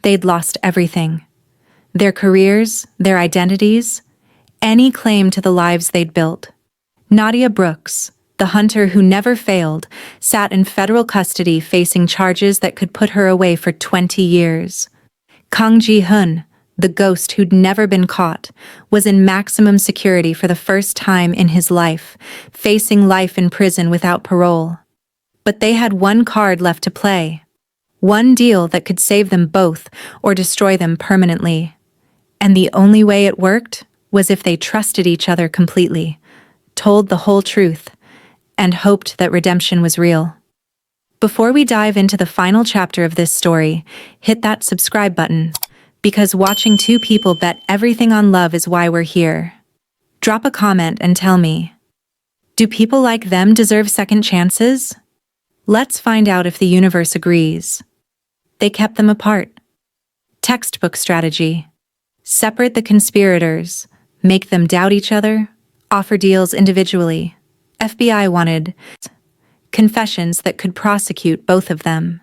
They'd lost everything. Their careers, their identities, any claim to the lives they'd built. Nadia Brooks, the hunter who never failed, sat in federal custody facing charges that could put her away for 20 years. Kang Ji-hun, the ghost who'd never been caught, was in maximum security for the first time in his life, facing life in prison without parole. But they had one card left to play. One deal that could save them both or destroy them permanently. And the only way it worked was if they trusted each other completely, told the whole truth, and hoped that redemption was real. Before we dive into the final chapter of this story, hit that subscribe button, because watching two people bet everything on love is why we're here. Drop a comment and tell me, do people like them deserve second chances? Let's find out if the universe agrees. They kept them apart. Textbook strategy. Separate the conspirators, make them doubt each other, offer deals individually. FBI wanted confessions that could prosecute both of them.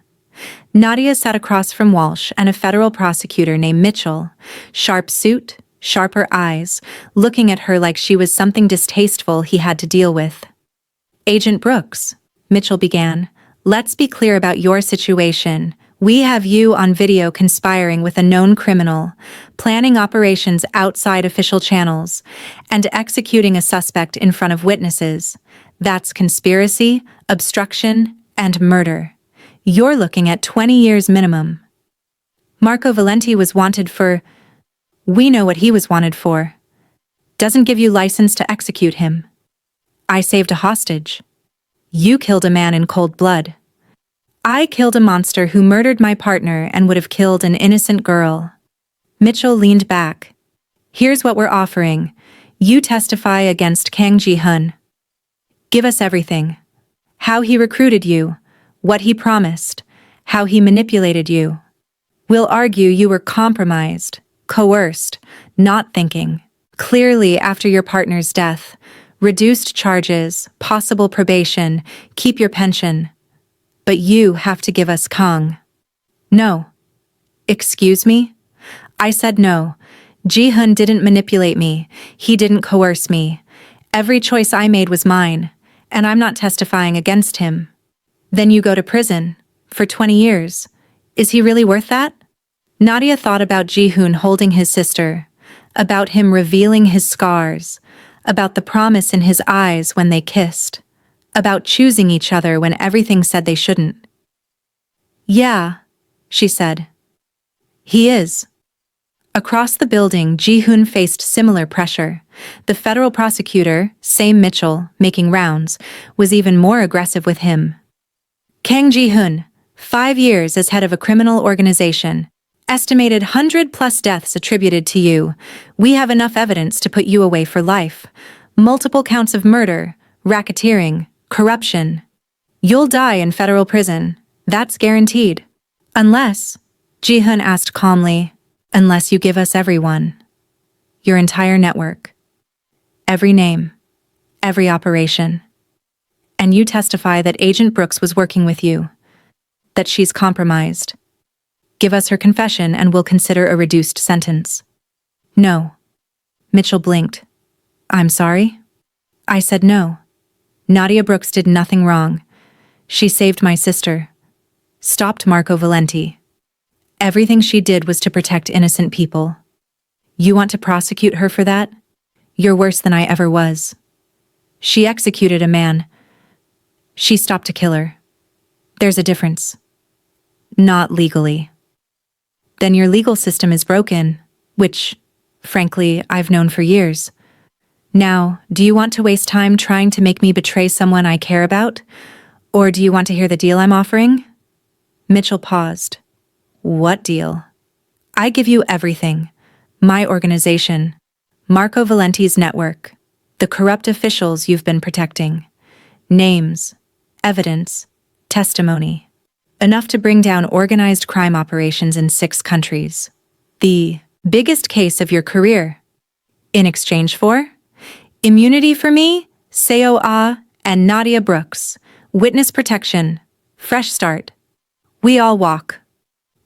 Nadia sat across from Walsh and a federal prosecutor named Mitchell, sharp suit, sharper eyes, looking at her like she was something distasteful he had to deal with. Agent Brooks, Mitchell began, let's be clear about your situation. We have you on video conspiring with a known criminal, planning operations outside official channels, and executing a suspect in front of witnesses. That's conspiracy, obstruction, and murder. You're looking at 20 years minimum. Marco Valenti was wanted for... We know what he was wanted for. Doesn't give you license to execute him. I saved a hostage. You killed a man in cold blood. I killed a monster who murdered my partner and would have killed an innocent girl. Mitchell leaned back. Here's what we're offering. You testify against Kang Ji-hun. Give us everything. How he recruited you, what he promised, how he manipulated you. We'll argue you were compromised, coerced, not thinking. Clearly after your partner's death. Reduced charges, possible probation, keep your pension. But you have to give us Kang. No. Excuse me? I said no. Ji-hun didn't manipulate me. He didn't coerce me. Every choice I made was mine, and I'm not testifying against him. Then you go to prison. For 20 years. Is he really worth that? Nadia thought about Ji-hun holding his sister, about him revealing his scars, about the promise in his eyes when they kissed, about choosing each other when everything said they shouldn't. Yeah, she said. He is. Across the building, Ji-hun faced similar pressure. The federal prosecutor, same Mitchell, making rounds, was even more aggressive with him. Kang Ji-hun, 5 years as head of a criminal organization. Estimated 100+ deaths attributed to you. We have enough evidence to put you away for life. Multiple counts of murder, racketeering, corruption. You'll die in federal prison. That's guaranteed. Unless, Ji-hun asked calmly, unless you give us everyone. Your entire network. Every name. Every operation. And you testify that Agent Brooks was working with you. That she's compromised. Give us her confession and we'll consider a reduced sentence. No. Mitchell blinked. I'm sorry? I said no. Nadia Brooks did nothing wrong. She saved my sister. Stopped Marco Valenti. Everything she did was to protect innocent people. You want to prosecute her for that? You're worse than I ever was. She executed a man. She stopped a killer. There's a difference. Not legally. Then your legal system is broken, which, frankly, I've known for years. Now, do you want to waste time trying to make me betray someone I care about? Or do you want to hear the deal I'm offering? Mitchell paused. What deal? I give you everything. My organization. Marco Valenti's network. The corrupt officials you've been protecting. Names. Evidence. Testimony. Enough to bring down organized crime operations in 6 countries. The biggest case of your career. In exchange for? Immunity for me, Seo Ah, and Nadia Brooks. Witness protection. Fresh start. We all walk.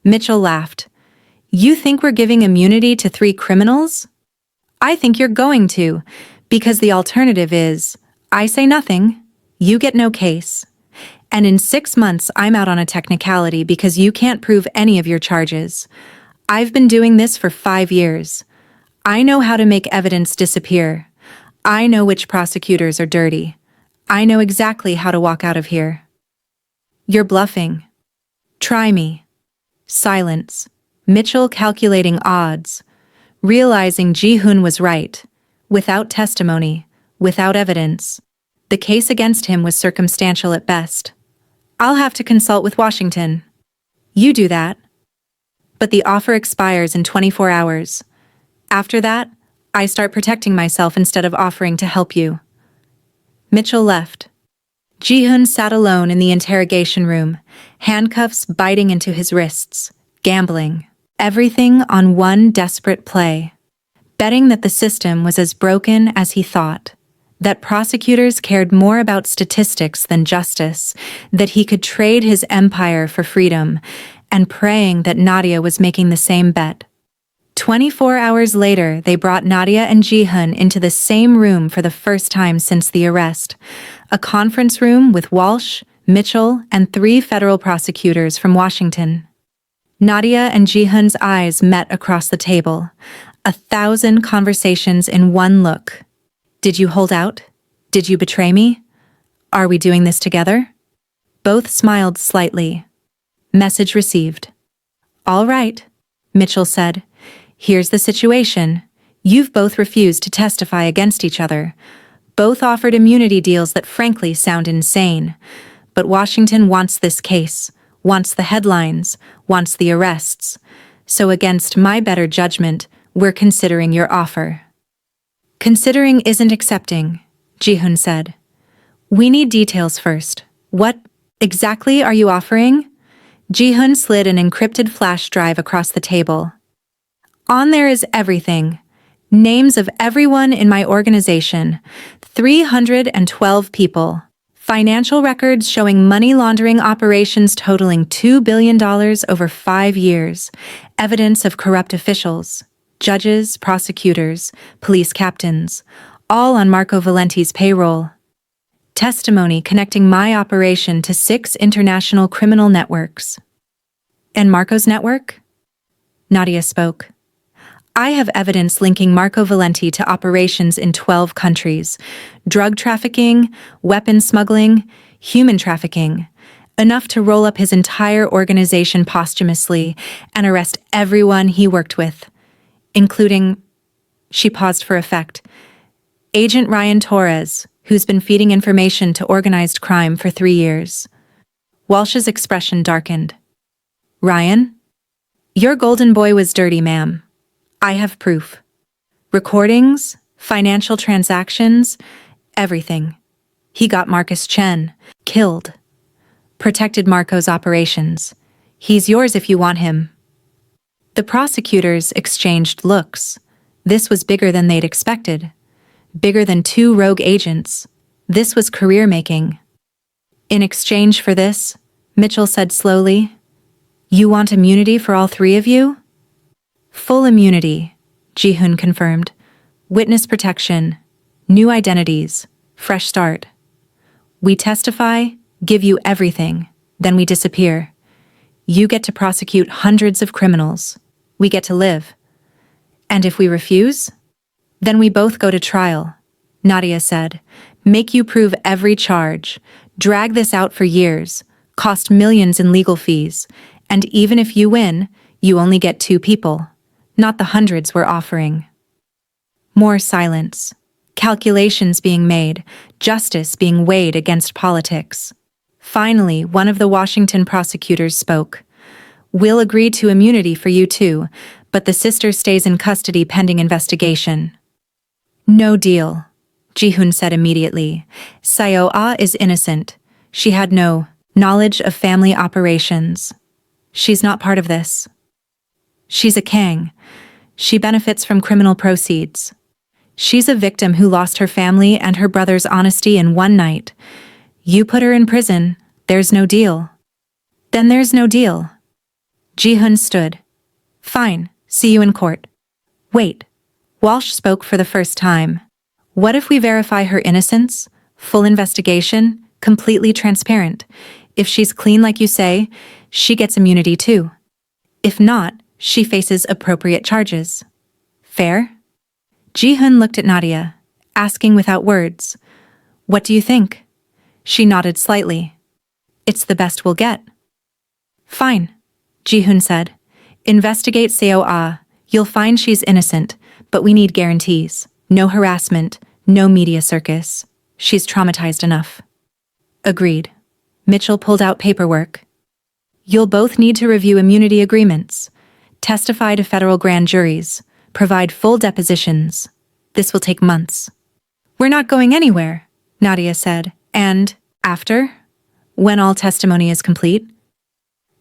Mitchell laughed. You think we're giving immunity to 3 criminals? I think you're going to, because the alternative is, I say nothing, you get no case. And in 6 months, I'm out on a technicality because you can't prove any of your charges. I've been doing this for 5 years. I know how to make evidence disappear. I know which prosecutors are dirty. I know exactly how to walk out of here. You're bluffing. Try me. Silence. Mitchell calculating odds. Realizing Ji-hun was right. Without testimony, without evidence. The case against him was circumstantial at best. I'll have to consult with Washington. You do that. But the offer expires in 24 hours. After that, I start protecting myself instead of offering to help you. Mitchell left. Ji-hun sat alone in the interrogation room, handcuffs biting into his wrists, gambling. Everything on one desperate play. Betting that the system was as broken as he thought. That prosecutors cared more about statistics than justice, that he could trade his empire for freedom, and praying that Nadia was making the same bet. 24 hours later, they brought Nadia and Ji-hun into the same room for the first time since the arrest, a conference room with Walsh, Mitchell, and 3 federal prosecutors from Washington. Nadia and Ji-hun's eyes met across the table, 1,000 conversations in one look. Did you hold out? Did you betray me? Are we doing this together? Both smiled slightly. Message received. All right, Mitchell said. Here's the situation. You've both refused to testify against each other. Both offered immunity deals that frankly sound insane. But Washington wants this case, wants the headlines, wants the arrests. So against my better judgment, we're considering your offer. Considering isn't accepting, Ji-hun said. We need details first. What exactly are you offering? Ji-hun slid an encrypted flash drive across the table. On there is everything. Names of everyone in my organization. 312 people. Financial records showing money laundering operations totaling $2 billion over 5 years. Evidence of corrupt officials. Judges, prosecutors, police captains. All on Marco Valenti's payroll. Testimony connecting my operation to 6 international criminal networks. And Marco's network? Nadia spoke. I have evidence linking Marco Valenti to operations in 12 countries. Drug trafficking, weapon smuggling, human trafficking. Enough to roll up his entire organization posthumously and arrest everyone he worked with. Including, she paused for effect, Agent Ryan Torres, who's been feeding information to organized crime for 3 years. Walsh's expression darkened. Ryan? Your golden boy was dirty, ma'am. I have proof. Recordings, financial transactions, everything. He got Marcus Chen, killed. Protected Marco's operations. He's yours if you want him. The prosecutors exchanged looks. This was bigger than they'd expected. Bigger than 2 rogue agents. This was career-making. In exchange for this, Mitchell said slowly, you want immunity for all 3 of you? Full immunity, Ji-hun confirmed. Witness protection, new identities, fresh start. We testify, give you everything, then we disappear. You get to prosecute hundreds of criminals. We get to live. And if we refuse? Then we both go to trial, Nadia said. Make you prove every charge. Drag this out for years. Cost millions in legal fees. And even if you win, you only get 2 people. Not the hundreds we're offering. More silence. Calculations being made. Justice being weighed against politics. Finally, one of the Washington prosecutors spoke. We'll agree to immunity for you too, but the sister stays in custody pending investigation. No deal, Ji-hun said immediately. Seo-ah is innocent. She had no knowledge of family operations. She's not part of this. She's a Kang. She benefits from criminal proceeds. She's a victim who lost her family and her brother's honesty in one night. You put her in prison, there's no deal. Then there's no deal. Ji-hun stood. Fine. See you in court. Wait. Walsh spoke for the first time. What if we verify her innocence? Full investigation, completely transparent. If she's clean like you say, she gets immunity too. If not, she faces appropriate charges. Fair? Ji-hun looked at Nadia, asking without words, "What do you think?" She nodded slightly. "It's the best we'll get." "Fine," Ji-hun said. "Investigate Seo. You'll find she's innocent, but we need guarantees. No harassment, no media circus. She's traumatized enough." Agreed. Mitchell pulled out paperwork. "You'll both need to review immunity agreements, testify to federal grand juries, provide full depositions. This will take months." "We're not going anywhere," Nadia said. "And, after? When all testimony is complete?"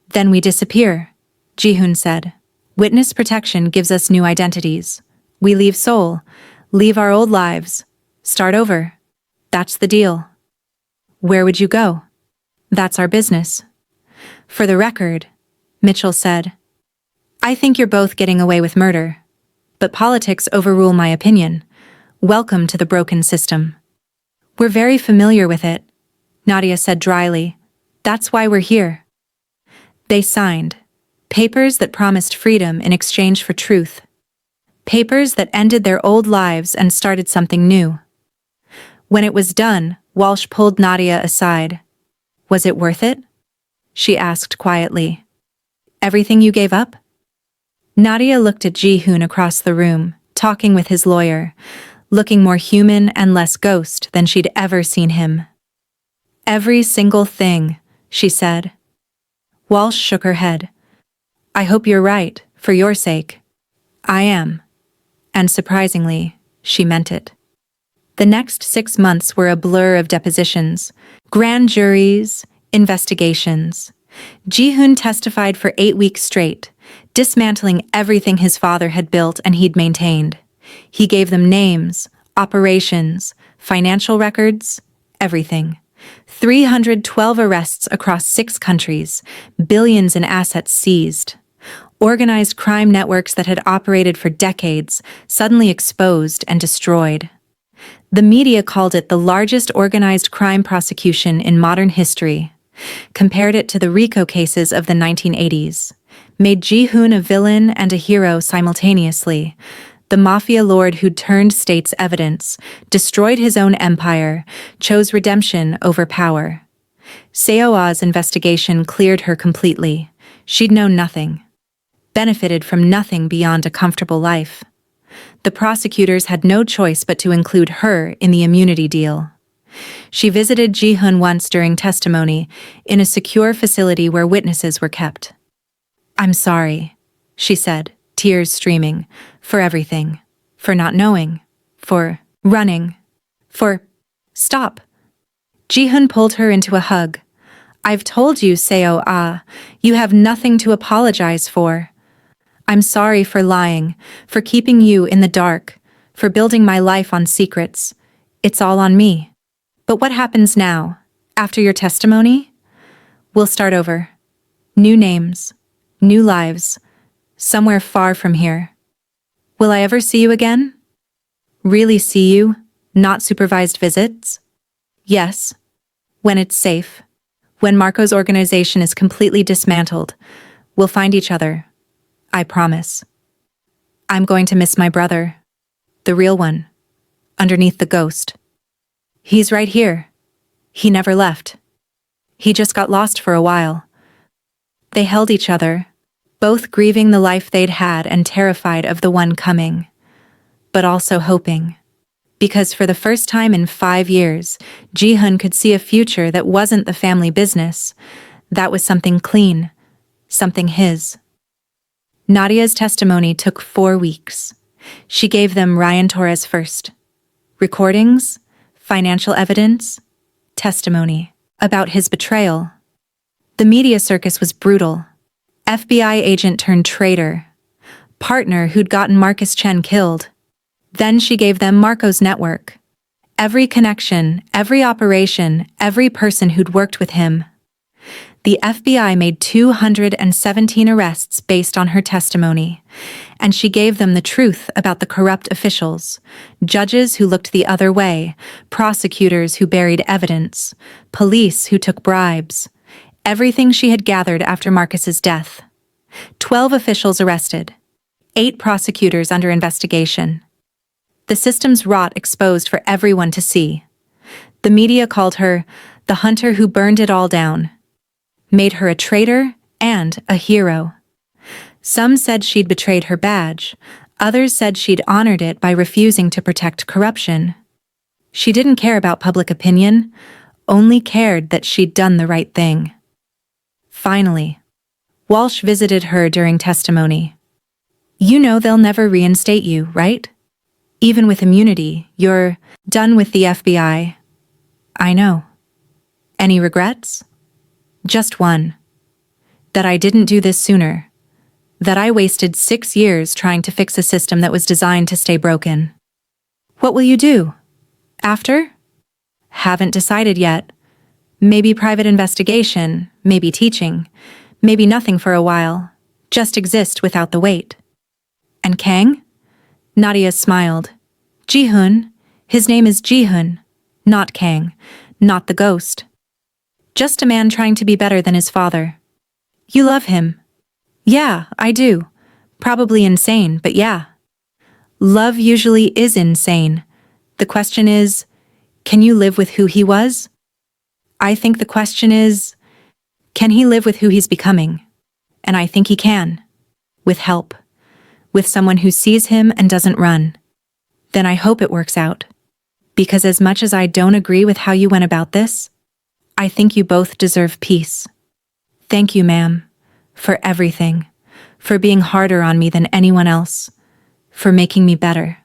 "Then we disappear," Ji-hun said. "Witness protection gives us new identities. We leave Seoul, leave our old lives, start over. That's the deal." "Where would you go?" "That's our business." "For the record," Mitchell said, "I think you're both getting away with murder. But politics overrule my opinion. Welcome to the broken system." "We're very familiar with it," Nadia said dryly. "That's why we're here." They signed. Papers that promised freedom in exchange for truth. Papers that ended their old lives and started something new. When it was done, Walsh pulled Nadia aside. "Was it worth it?" she asked quietly. "Everything you gave up?" Nadia looked at Ji-hun across the room, talking with his lawyer, looking more human and less ghost than she'd ever seen him. "Every single thing," she said. Walsh shook her head. "I hope you're right, for your sake." "I am." And surprisingly, she meant it. The next 6 months were a blur of depositions, grand juries, investigations. Ji-hun testified for 8 weeks straight, dismantling everything his father had built and he'd maintained. He gave them names, operations, financial records, everything. 312 arrests across 6 countries, billions in assets seized. Organized crime networks that had operated for decades, suddenly exposed and destroyed. The media called it the largest organized crime prosecution in modern history, compared it to the RICO cases of the 1980s, made Ji-hun a villain and a hero simultaneously, the Mafia lord who'd turned state's evidence, destroyed his own empire, chose redemption over power. Seo's investigation cleared her completely. She'd known nothing, benefited from nothing beyond a comfortable life. The prosecutors had no choice but to include her in the immunity deal. She visited Ji-hun once during testimony, in a secure facility where witnesses were kept. "I'm sorry," she said, tears streaming, "for everything. For not knowing. For running. For—" "Stop." Ji-hun pulled her into a hug. "I've told you, Seo, you have nothing to apologize for. I'm sorry for lying, for keeping you in the dark, for building my life on secrets. It's all on me. But what happens now, after your testimony? We'll start over. New names, new lives, somewhere far from here. Will I ever see you again? Really see you, not supervised visits? Yes. When it's safe. When Marco's organization is completely dismantled, we'll find each other. I promise. I'm going to miss my brother. The real one. Underneath the ghost. He's right here. He never left. He just got lost for a while." They held each other, both grieving the life they'd had and terrified of the one coming, but also hoping. Because for the first time in 5 years, Ji-hun could see a future that wasn't the family business. That was something clean, something his. Nadia's testimony took 4 weeks. She gave them Ryan Torres first. Recordings, financial evidence, testimony about his betrayal. The media circus was brutal. FBI agent turned traitor. Partner who'd gotten Marcus Chen killed. Then she gave them Marco's network. Every connection, every operation, every person who'd worked with him. The FBI made 217 arrests based on her testimony, and she gave them the truth about the corrupt officials, judges who looked the other way, prosecutors who buried evidence, police who took bribes, everything she had gathered after Marcus's death. 12 officials arrested, 8 prosecutors under investigation. The system's rot exposed for everyone to see. The media called her the hunter who burned it all down, made her a traitor and a hero. Some said she'd betrayed her badge, others said she'd honored it by refusing to protect corruption. She didn't care about public opinion, only cared that she'd done the right thing. Finally, Walsh visited her during testimony. "You know they'll never reinstate you, right? Even with immunity, you're done with the FBI." "I know." "Any regrets?" "Just one. That I didn't do this sooner. That I wasted 6 years trying to fix a system that was designed to stay broken." "What will you do? After?" "Haven't decided yet. Maybe private investigation, maybe teaching, maybe nothing for a while. Just exist without the weight." "And Kang?" Nadia smiled. "Ji-hun. His name is Ji-hun, not Kang, not the ghost. Just a man trying to be better than his father." "You love him?" "Yeah, I do. Probably insane, but yeah." Love usually is insane. The question is, can you live with who he was? I think the question is, can he live with who he's becoming? And I think he can. With help. With someone who sees him and doesn't run. Then I hope it works out. Because as much as I don't agree with how you went about this, I think you both deserve peace. Thank you, ma'am, for everything, for being harder on me than anyone else, for making me better.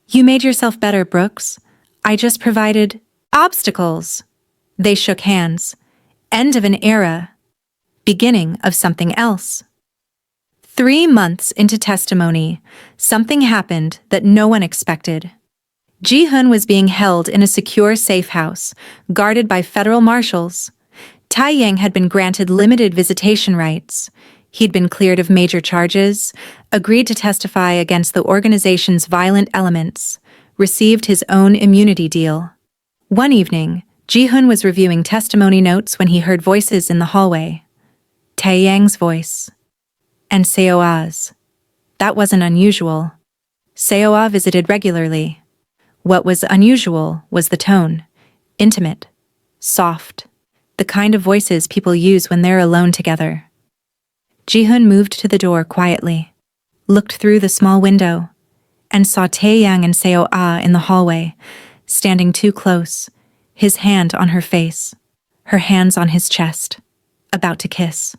You made yourself better, Brooks. I just provided obstacles. They shook hands. End of an era. Beginning of something else. 3 months into testimony, something happened that no one expected. Ji-hun was being held in a secure safe house, guarded by federal marshals. Tae-yang had been granted limited visitation rights. He'd been cleared of major charges, agreed to testify against the organization's violent elements, received his own immunity deal. One evening, Ji-hun was reviewing testimony notes when he heard voices in the hallway. Tae-yang's voice. And Seo-ah's. That wasn't unusual. Seo-ah visited regularly. What was unusual was the tone. Intimate. Soft. The kind of voices people use when they're alone together. Ji-hun moved to the door quietly, looked through the small window, and saw Tae-yang and Seo-ah in the hallway, standing too close, his hand on her face, her hands on his chest, about to kiss.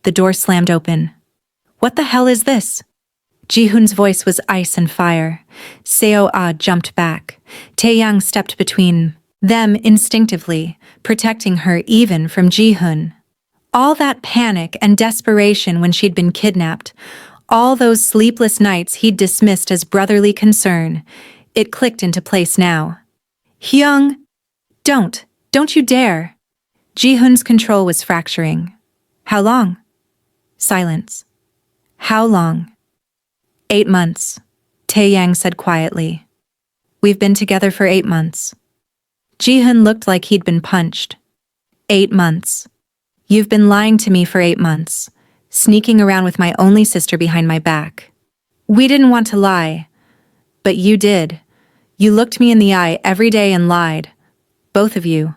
The door slammed open. "What the hell is this?" Ji-hun's voice was ice and fire. Seo-ah jumped back. Tae-yang stepped between them instinctively, protecting her even from Ji-hun. All that panic and desperation when she'd been kidnapped, all those sleepless nights he'd dismissed as brotherly concern, it clicked into place now. "Hyung, don't you dare." Ji-hun's control was fracturing. "How long?" Silence. "How long?" 8 months, Tae-yang said quietly. "We've been together for 8 months. Ji-hun looked like he'd been punched. 8 months. You've been lying to me for 8 months, sneaking around with my only sister behind my back. We didn't want to lie, but you did. You looked me in the eye every day and lied. Both of you.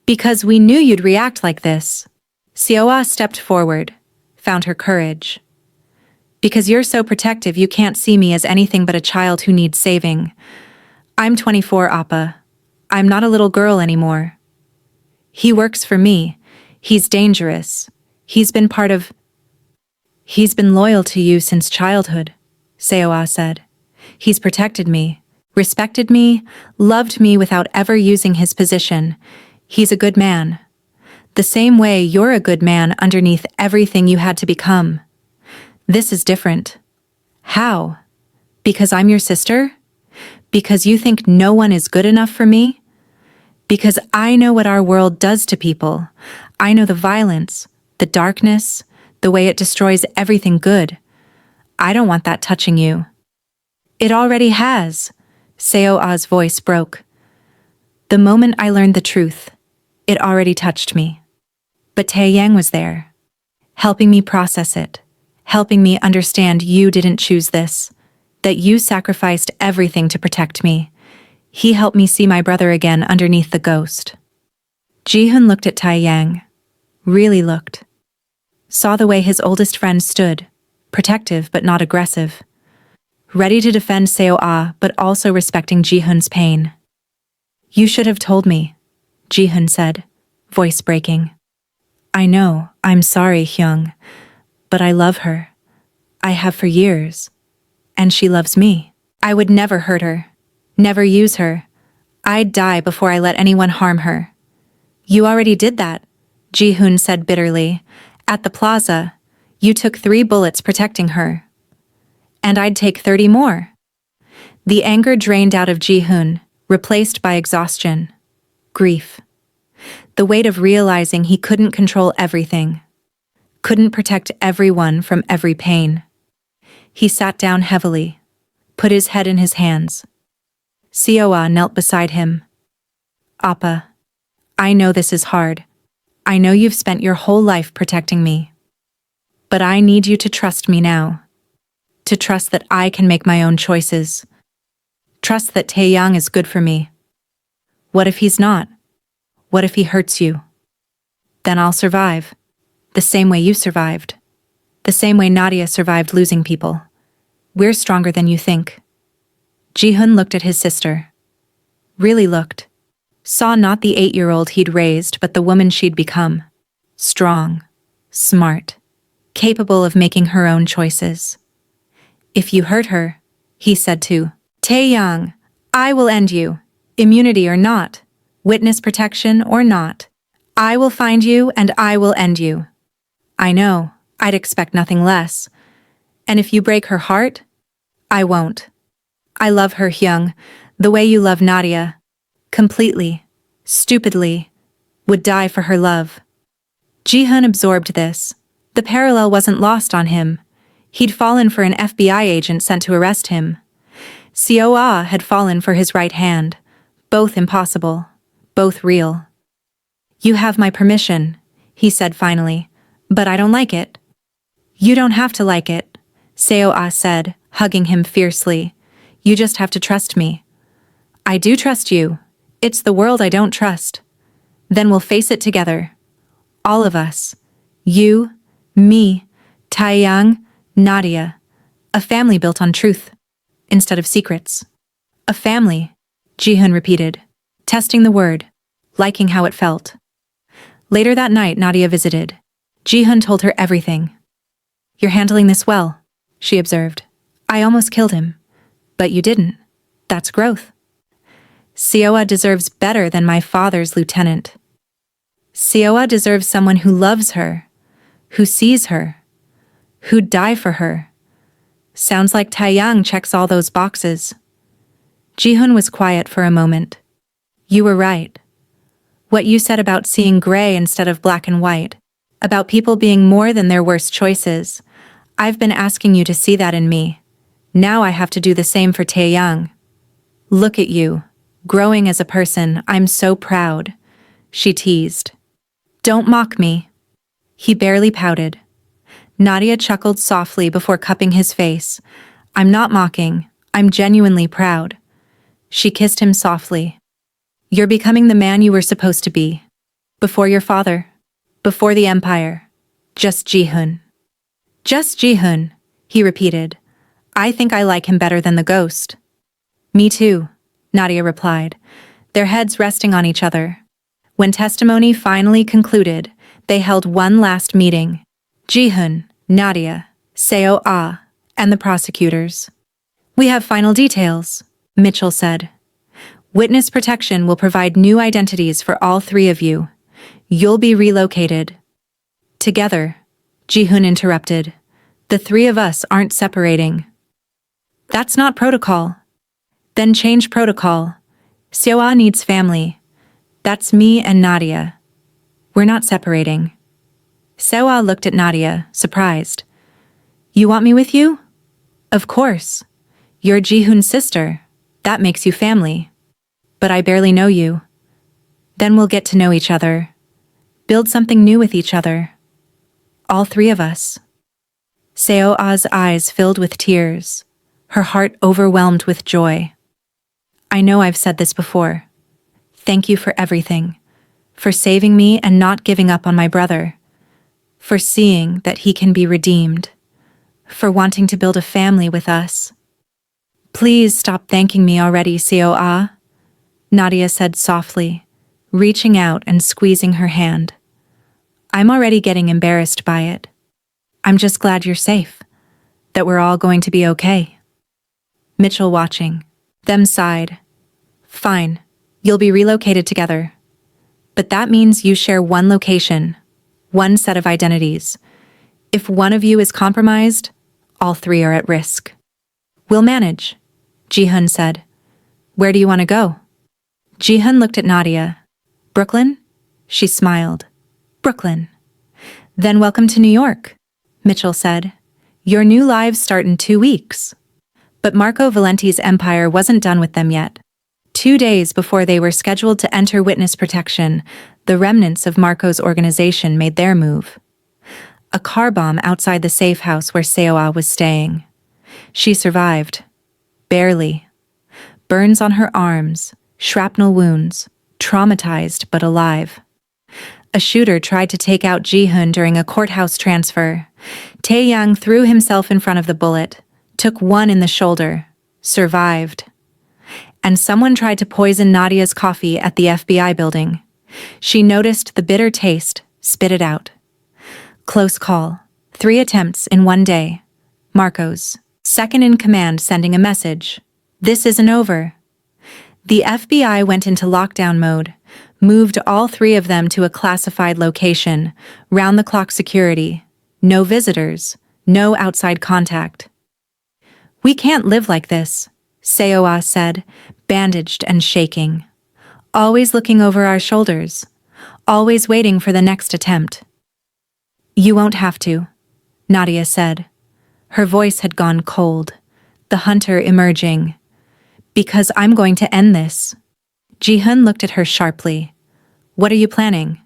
Because we knew you'd react like this." Seo-ah stepped forward, found her courage. "Because you're so protective you can't see me as anything but a child who needs saving. I'm 24, Appa. I'm not a little girl anymore. He works for me. He's dangerous. He's been loyal to you since childhood," Seo-ah said. "He's protected me, respected me, loved me without ever using his position. He's a good man. The same way you're a good man underneath everything you had to become. This is different." "How? Because I'm your sister? Because you think no one is good enough for me? Because I know what our world does to people. I know the violence, the darkness, the way it destroys everything good. I don't want that touching you. It already has, Seo-ah's voice broke. The moment I learned the truth, it already touched me. But Tae-yang was there, helping me process it, helping me understand you didn't choose this, that you sacrificed everything to protect me. He helped me see my brother again underneath the ghost. Ji-hun looked at Tae-yang, really looked. Saw the way his oldest friend stood, protective but not aggressive. Ready to defend Seo-ah but also respecting Ji-hun's pain. You should have told me, Ji-hun said, voice breaking. I know, I'm sorry, Hyung, but I love her. I have for years. And she loves me. I would never hurt her, never use her. I'd die before I let anyone harm her. You already did that, Ji-hun said bitterly. At the plaza, you took 3 bullets protecting her. And I'd take 30 more. The anger drained out of Ji-hun, replaced by exhaustion, grief. The weight of realizing he couldn't control everything, couldn't protect everyone from every pain. He sat down heavily, put his head in his hands. Seo-ah knelt beside him. Appa, I know this is hard. I know you've spent your whole life protecting me. But I need you to trust me now. To trust that I can make my own choices. Trust that Tae-yang is good for me. What if he's not? What if he hurts you? Then I'll survive. The same way you survived. The same way Nadia survived losing people. We're stronger than you think. Ji-hun looked at his sister. Really looked. Saw not the 8-year-old he'd raised but the woman she'd become. Strong. Smart. Capable of making her own choices. If you hurt her, he said to Tae-yang, I will end you. Immunity or not. Witness protection or not. I will find you and I will end you. I know, I'd expect nothing less. And if you break her heart, I won't. I love her, Hyung, the way you love Nadia. Completely, stupidly, would die for her love. Ji-hun absorbed this. The parallel wasn't lost on him. He'd fallen for an FBI agent sent to arrest him. Seo-ah had fallen for his right hand. Both impossible. Both real. You have my permission, he said finally, but I don't like it. You don't have to like it, Seo-ah said, hugging him fiercely. You just have to trust me. I do trust you. It's the world I don't trust. Then we'll face it together. All of us. You, me, Tae-yang, Nadia. A family built on truth, instead of secrets. A family, Ji-hun repeated, testing the word, liking how it felt. Later that night, Nadia visited. Ji-hun told her everything. You're handling this well, she observed. I almost killed him. But you didn't. That's growth. Seo-ah deserves better than my father's lieutenant. Seo-ah deserves someone who loves her, who sees her, who'd die for her. Sounds like Tae-yang checks all those boxes. Ji-hun was quiet for a moment. You were right. What you said about seeing gray instead of black and white, about people being more than their worst choices, I've been asking you to see that in me. Now I have to do the same for Tae-yang. Look at you, growing as a person. I'm so proud, she teased. Don't mock me. He barely pouted. Nadia chuckled softly before cupping his face. I'm not mocking. I'm genuinely proud. She kissed him softly. You're becoming the man you were supposed to be. Before your father. Before the empire. Just Ji-hun. Just Ji-hun, he repeated. I think I like him better than the ghost. Me too, Nadia replied, their heads resting on each other. When testimony finally concluded, they held one last meeting. Ji-hun, Nadia, Seo-ah, and the prosecutors. We have final details, Mitchell said. Witness protection will provide new identities for all 3 of you. You'll be relocated. Together, Ji-hun interrupted. The 3 of us aren't separating. That's not protocol. Then change protocol. Seo-ah needs family. That's me and Nadia. We're not separating. Seoul looked at Nadia, surprised. You want me with you? Of course. You're Ji-hun's sister. That makes you family. But I barely know you. Then we'll get to know each other. Build something new with each other. All three of us. Seo's eyes filled with tears, her heart overwhelmed with joy. I know I've said this before. Thank you for everything. For saving me and not giving up on my brother. For seeing that he can be redeemed. For wanting to build a family with us. Please stop thanking me already, Seo. Nadia said softly, reaching out and squeezing her hand. I'm already getting embarrassed by it. I'm just glad you're safe. That we're all going to be okay. Mitchell watching. Them sighed. Fine. You'll be relocated together. But that means you share one location. One set of identities. If one of you is compromised, all three are at risk. We'll manage, Ji-hun said. Where do you want to go? Ji-hun looked at Nadia. Brooklyn? She smiled. Brooklyn. Then welcome to New York, Mitchell said. Your new lives start in 2 weeks. But Marco Valenti's empire wasn't done with them yet. 2 days before they were scheduled to enter witness protection, the remnants of Marco's organization made their move. A car bomb outside the safe house where Seo was staying. She survived. Barely. Burns on her arms, shrapnel wounds, traumatized but alive. A shooter tried to take out Ji-hun during a courthouse transfer. Tae-yang threw himself in front of the bullet, took one in the shoulder, survived. And someone tried to poison Nadia's coffee at the FBI building. She noticed the bitter taste, spit it out. Close call. 3 attempts in 1 day. Marco's second in command sending a message. This isn't over. The FBI went into lockdown mode, moved all 3 of them to a classified location, round-the-clock security, no visitors, no outside contact. We can't live like this, Seo said, bandaged and shaking. Always looking over our shoulders, always waiting for the next attempt. You won't have to, Nadia said. Her voice had gone cold, the hunter emerging. Because I'm going to end this. Ji-hun looked at her sharply. What are you planning?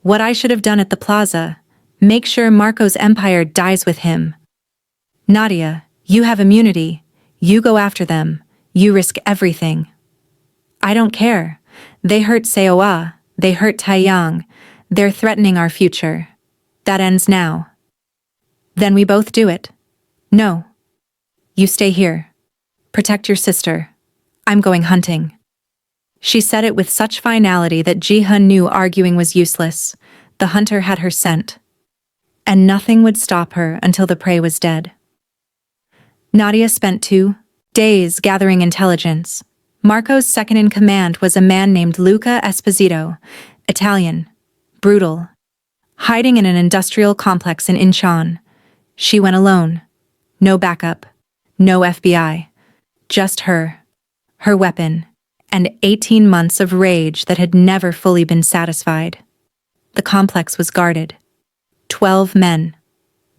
What I should have done at the plaza. Make sure Marco's empire dies with him. Nadia, you have immunity. You go after them. You risk everything. I don't care. They hurt Seo. They hurt Tae-yang. They're threatening our future. That ends now. Then we both do it. No. You stay here. Protect your sister. I'm going hunting. She said it with such finality that Ji-hun knew arguing was useless. The hunter had her scent. And nothing would stop her until the prey was dead. Nadia spent 2 days gathering intelligence. Marco's second in command was a man named Luca Esposito, Italian, brutal, hiding in an industrial complex in Incheon. She went alone. No backup. No FBI. Just her weapon, and 18 months of rage that had never fully been satisfied. The complex was guarded. 12 men.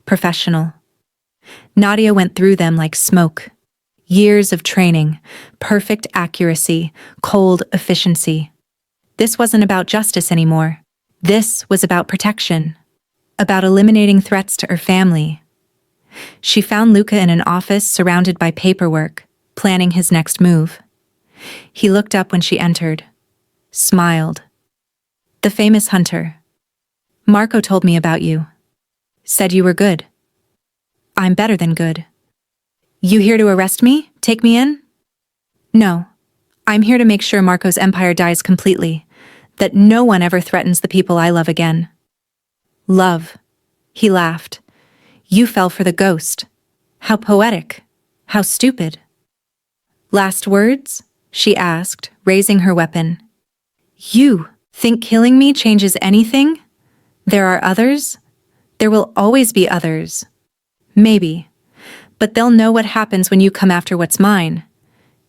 Professional. Nadia went through them like smoke. Years of training, perfect accuracy, cold efficiency. This wasn't about justice anymore. This was about protection. About eliminating threats to her family. She found Luca in an office surrounded by paperwork, planning his next move. He looked up when she entered. Smiled. The famous hunter. Marco told me about you. Said you were good. I'm better than good. You here to arrest me? Take me in? No. I'm here to make sure Marco's empire dies completely. That no one ever threatens the people I love again. Love. He laughed. You fell for the ghost. How poetic. How stupid. Last words? She asked, raising her weapon. You think killing me changes anything? There are others? There will always be others. Maybe. But they'll know what happens when you come after what's mine.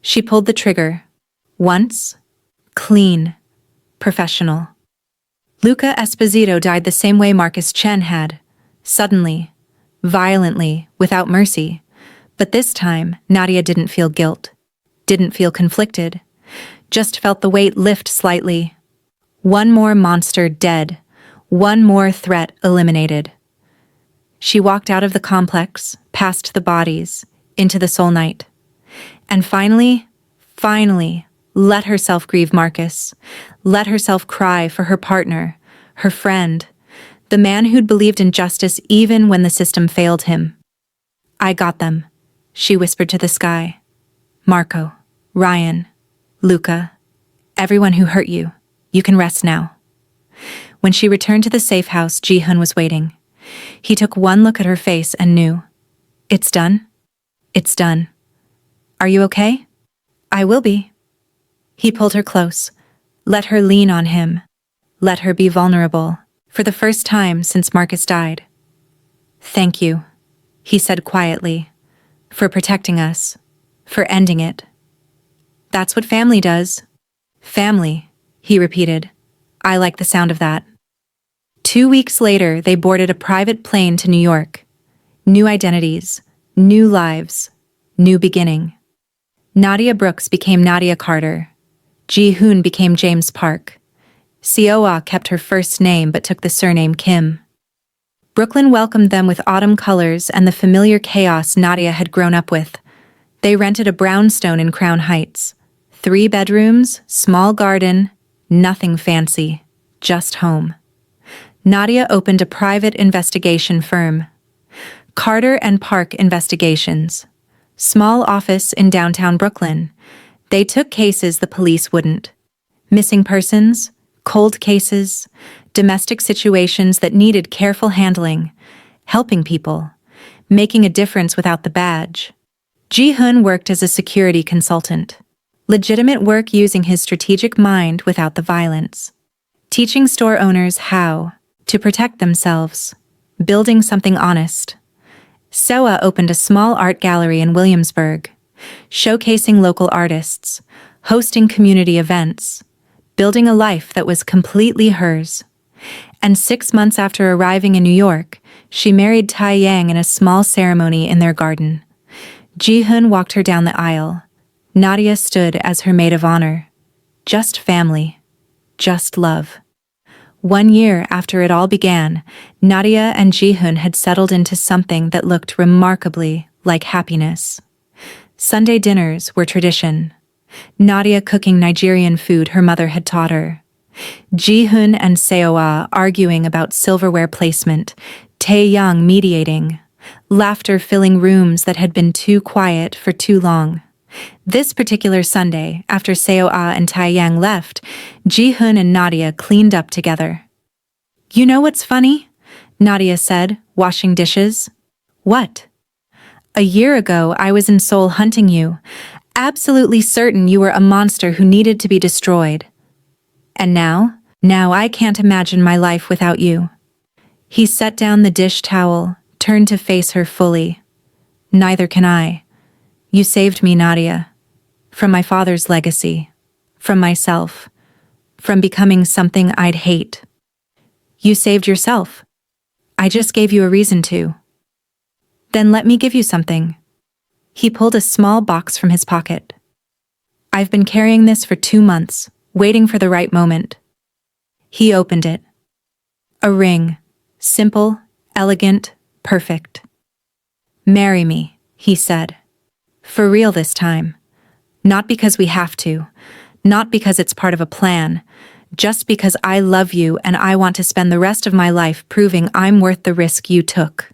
She pulled the trigger. Once. Clean. Professional. Luca Esposito died the same way Marcus Chen had. Suddenly, violently, without mercy. But this time, Nadia didn't feel guilt. Didn't feel conflicted. Just felt the weight lift slightly. One more monster dead. One more threat eliminated. She walked out of the complex, past the bodies, into the Seoul night. And finally, let herself grieve Marcus. Let herself cry for her partner, her friend, the man who'd believed in justice even when the system failed him. I got them, she whispered to the sky. Marco, Ryan, Luca, everyone who hurt you, you can rest now. When she returned to the safe house, Ji-hun was waiting. He took one look at her face and knew. It's done? It's done. Are you okay? I will be. He pulled her close, let her lean on him, let her be vulnerable, for the first time since Marcus died. Thank you, he said quietly, for protecting us, for ending it. That's what family does. Family, he repeated. I like the sound of that. 2 weeks later, they boarded a private plane to New York. New identities, new lives, new beginning. Nadia Brooks became Nadia Carter. Ji-hun became James Park. Seoul kept her first name but took the surname Kim. Brooklyn welcomed them with autumn colors and the familiar chaos Nadia had grown up with. They rented a brownstone in Crown Heights. 3 bedrooms, small garden, nothing fancy, just home. Nadia opened a private investigation firm. Carter and Park Investigations. Small office in downtown Brooklyn. They took cases the police wouldn't. Missing persons, cold cases, domestic situations that needed careful handling, helping people, making a difference without the badge. Ji-hun worked as a security consultant. Legitimate work using his strategic mind without the violence. Teaching store owners how to protect themselves, building something honest. Seoul opened a small art gallery in Williamsburg, showcasing local artists, hosting community events, building a life that was completely hers. And 6 months after arriving in New York, she married Tai Yang in a small ceremony in their garden. Ji-hun walked her down the aisle. Nadia stood as her maid of honor. Just family. Just love. 1 year after it all began, Nadia and Ji-hun had settled into something that looked remarkably like happiness. Sunday dinners were tradition. Nadia cooking Nigerian food her mother had taught her. Ji-hun and Seoul arguing about silverware placement, Tae-young mediating, laughter filling rooms that had been too quiet for too long. This particular Sunday, after Seoul and Tae-yang left, Ji-hun and Nadia cleaned up together. You know what's funny? Nadia said, washing dishes. What? A year ago, I was in Seoul hunting you, absolutely certain you were a monster who needed to be destroyed. And now I can't imagine my life without you. He set down the dish towel, turned to face her fully. Neither can I. You saved me, Nadia. From my father's legacy. From myself. From becoming something I'd hate. You saved yourself. I just gave you a reason to. Then let me give you something. He pulled a small box from his pocket. I've been carrying this for 2 months, waiting for the right moment. He opened it. A ring. Simple, elegant, perfect. Marry me, he said. For real this time. Not because we have to. Not because it's part of a plan. Just because I love you and I want to spend the rest of my life proving I'm worth the risk you took.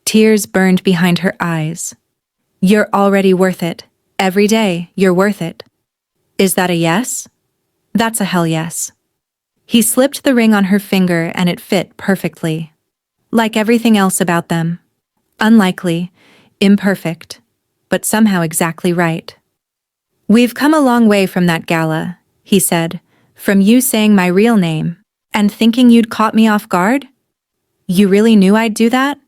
Tears burned behind her eyes. You're already worth it. Every day, you're worth it. Is that a yes? That's a hell yes. He slipped the ring on her finger and it fit perfectly. Like everything else about them. Unlikely, imperfect, but somehow exactly right. We've come a long way from that gala, he said, from you saying my real name, and thinking you'd caught me off guard? You really knew I'd do that?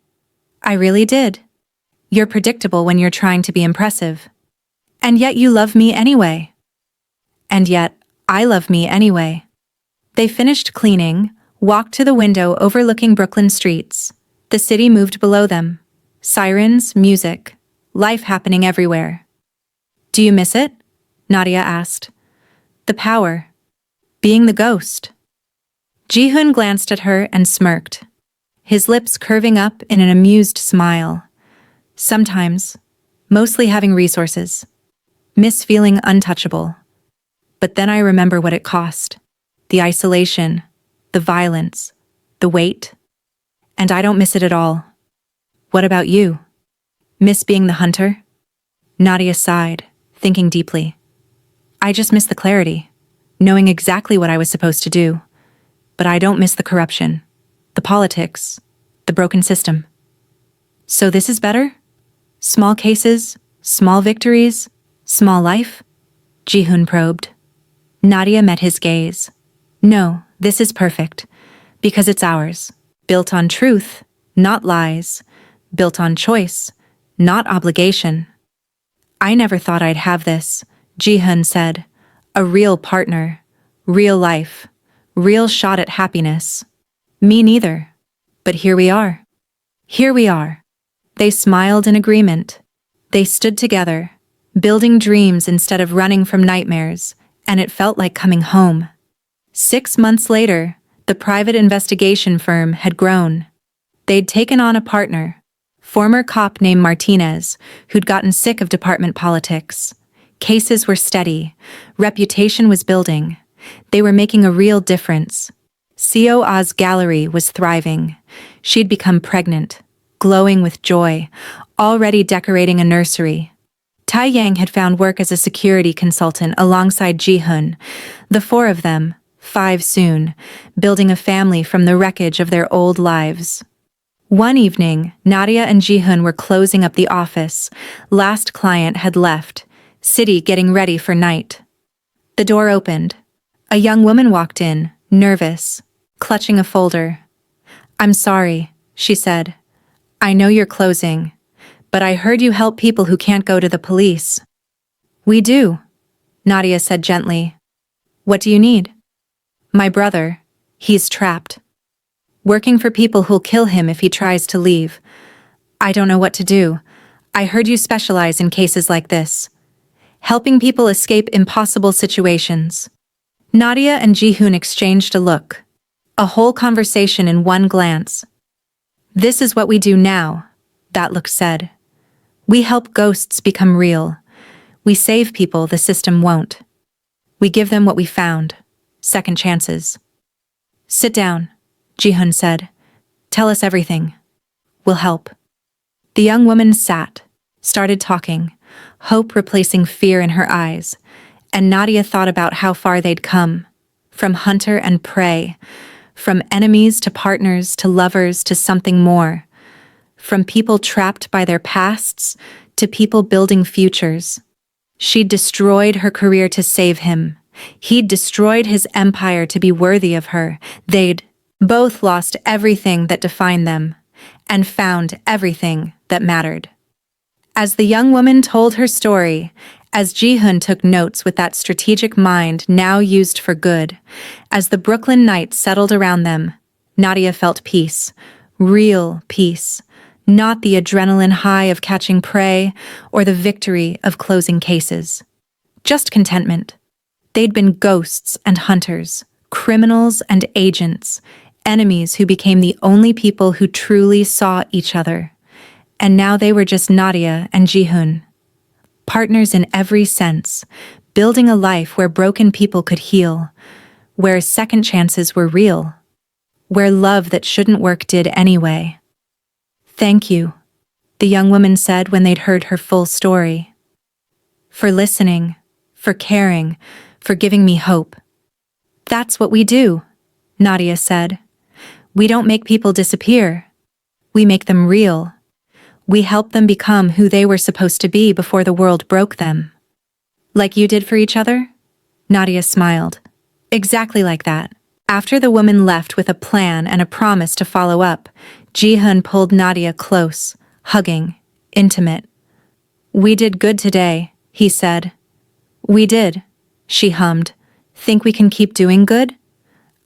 I really did. You're predictable when you're trying to be impressive. And yet you love me anyway. And yet, I love me anyway. They finished cleaning, walked to the window overlooking Brooklyn streets. The city moved below them. Sirens, music, life happening everywhere. Do you miss it? Nadia asked. The power. Being the ghost. Ji-hun glanced at her and smirked, his lips curving up in an amused smile. Sometimes, mostly having resources. Miss feeling untouchable. But then I remember what it cost. The isolation, the violence, the weight. And I don't miss it at all. What about you? Miss being the hunter? Nadia sighed, thinking deeply. I just miss the clarity, knowing exactly what I was supposed to do. But I don't miss the corruption, the politics, the broken system. So this is better? Small cases, small victories, small life? Ji-hun probed. Nadia met his gaze. No, this is perfect. Because it's ours. Built on truth, not lies. Built on choice, not obligation. I never thought I'd have this, Ji-hun said. A real partner, real life, real shot at happiness. Me neither. But here we are. Here we are. They smiled in agreement. They stood together, building dreams instead of running from nightmares, and it felt like coming home. 6 months later, the private investigation firm had grown. They'd taken on a partner, former cop named Martinez, who'd gotten sick of department politics. Cases were steady, reputation was building. They were making a real difference. COA's gallery was thriving. She'd become pregnant, glowing with joy, already decorating a nursery. Tae-yang had found work as a security consultant alongside Ji-hun. The four of them, 5 soon, building a family from the wreckage of their old lives. One evening, Nadia and Ji-hun were closing up the office. Last client had left, city getting ready for night. The door opened. A young woman walked in, nervous, clutching a folder. I'm sorry, she said. I know you're closing, but I heard you help people who can't go to the police. We do, Nadia said gently. What do you need? My brother. He's trapped. Working for people who'll kill him if he tries to leave. I don't know what to do. I heard you specialize in cases like this. Helping people escape impossible situations. Nadia and Ji-hun exchanged a look. A whole conversation in one glance. This is what we do now, that look said. We help ghosts become real. We save people the system won't. We give them what we found. Second chances. Sit down, Ji-hun said. Tell us everything. We'll help. The young woman sat, started talking, hope replacing fear in her eyes, and Nadia thought about how far they'd come, from hunter and prey, from enemies to partners to lovers to something more, from people trapped by their pasts to people building futures. She'd destroyed her career to save him. He'd destroyed his empire to be worthy of her. They'd both lost everything that defined them, and found everything that mattered. As the young woman told her story, as Ji-hun took notes with that strategic mind now used for good, as the Brooklyn night settled around them, Nadia felt peace, real peace, not the adrenaline high of catching prey or the victory of closing cases. Just contentment. They'd been ghosts and hunters, criminals and agents, enemies who became the only people who truly saw each other. And now they were just Nadia and Ji-hun. Partners in every sense, building a life where broken people could heal, where second chances were real, where love that shouldn't work did anyway. Thank you, the young woman said when they'd heard her full story. For listening, for caring, for giving me hope. That's what we do, Nadia said. We don't make people disappear. We make them real. We help them become who they were supposed to be before the world broke them. Like you did for each other? Nadia smiled. Exactly like that. After the woman left with a plan and a promise to follow up, Ji-hun pulled Nadia close, hugging, intimate. We did good today, he said. We did, she hummed. Think we can keep doing good?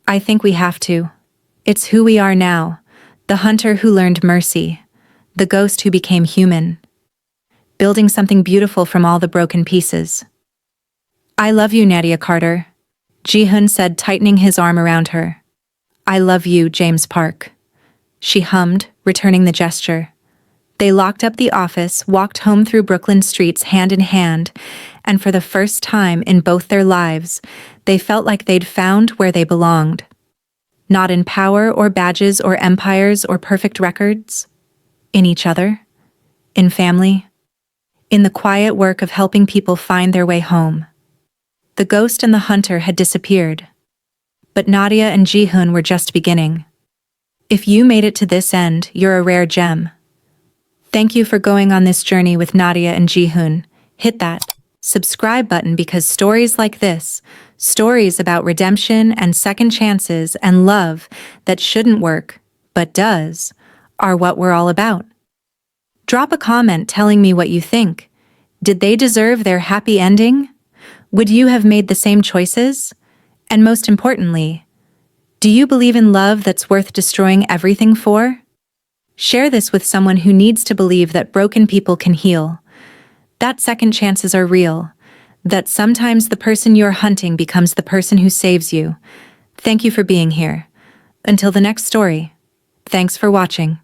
I think we have to. It's who we are now. The hunter who learned mercy. The ghost who became human. Building something beautiful from all the broken pieces. I love you, Nadia Carter, Ji-hun said, tightening his arm around her. I love you, James Park. She hummed, returning the gesture. They locked up the office, walked home through Brooklyn streets hand in hand, and for the first time in both their lives, they felt like they'd found where they belonged. Not in power or badges or empires or perfect records. In each other. In family. In the quiet work of helping people find their way home. The ghost and the hunter had disappeared. But Nadia and Ji-hun were just beginning. If you made it to this end, you're a rare gem. Thank you for going on this journey with Nadia and Ji-hun. Hit that subscribe button because stories like this, stories about redemption and second chances and love that shouldn't work, but does, are what we're all about. Drop a comment telling me what you think. Did they deserve their happy ending? Would you have made the same choices? And most importantly, do you believe in love that's worth destroying everything for? Share this with someone who needs to believe that broken people can heal, that second chances are real, that sometimes the person you're hunting becomes the person who saves you. Thank you for being here. Until the next story. Thanks for watching.